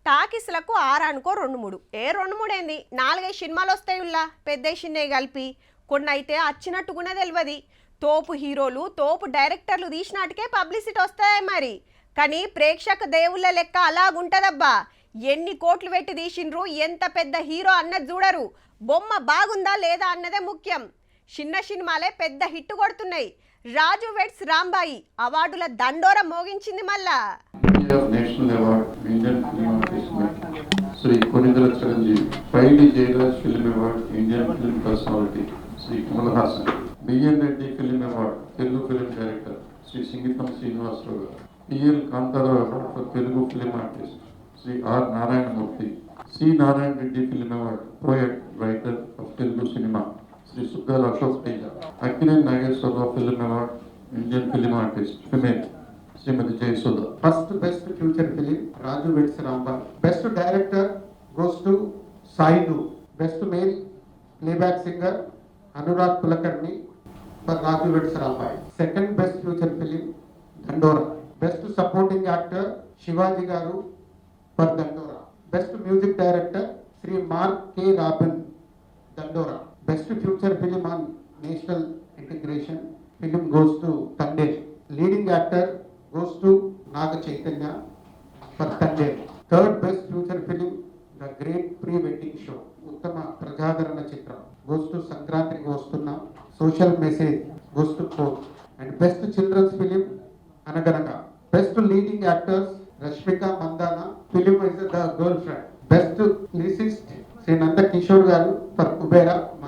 టాకీస్లకు 6 అనుకో 2-3 2-3 ఏంది 4-5 సినిమాలు వస్తాయి ఉల్లా పెద్ద సిన్నే కలిపి కొన్ని అయితే అచ్చినట్టుగానే తెలియదు తోపు హీరోలు తోపు డైరెక్టర్లు తీసినాటికే పబ్లిసిటీ వస్తాయి మరి కానీ ప్రేక్షక దేవుళ్ళ లెక్క అలాగుంటదబ్బా ఎన్ని కోట్లు పెట్టి తీసిండ్రు ఎంత పెద్ద హీరో అన్నది చూడరు బొమ్మ బాగుందా లేదా అన్నదే ముఖ్యం చిన్న సినిమాలే పెద్ద హిట్ కొడుతున్నాయి రాజు వెడ్స్ రాంబాయి అవార్డుల దండోర మోగించింది మళ్ళా national award Indian film artist Shri Konidela Chiranjeevi Paidi Jayaraj film award Indian film personality Shri Kamal Haasan BN Reddy film award Telugu film director Shri Singeetam Srinivasa Rao garu PL Kantha Rao award for Telugu film artist Shri R Narayana Murthy C Narayana Reddy film award poet writer of Telugu cinema Shri Suddala Ashok Teja Akkineni Nageswara Rao film award Indian film artist female Shrimati Jayasudha. First best feature film Raju weds Rambai. Best director goes to సాయిను. Best male playback singer Anurag Kulkarni for Raju weds Rambai. Second best feature film Dandora. Best supporting actor Shivaji garu for Dandora. Best music director Shri Mark K Robin Dandora. Best feature film on national integration film goes to Thandel. Leading actor goes to Naga Chaitanya for Tande. Third best future film, The Great Pre-Wedding Show. Uttama Prajadarana Chitra goes to Sankranti Gostunna. Social Message goes to Court. And best children's film, Anaganaga. Best leading actors, Rashmika Mandana. Film is The Girlfriend. Best lyricist, Sri Nanda Kishore Garu for Kubera.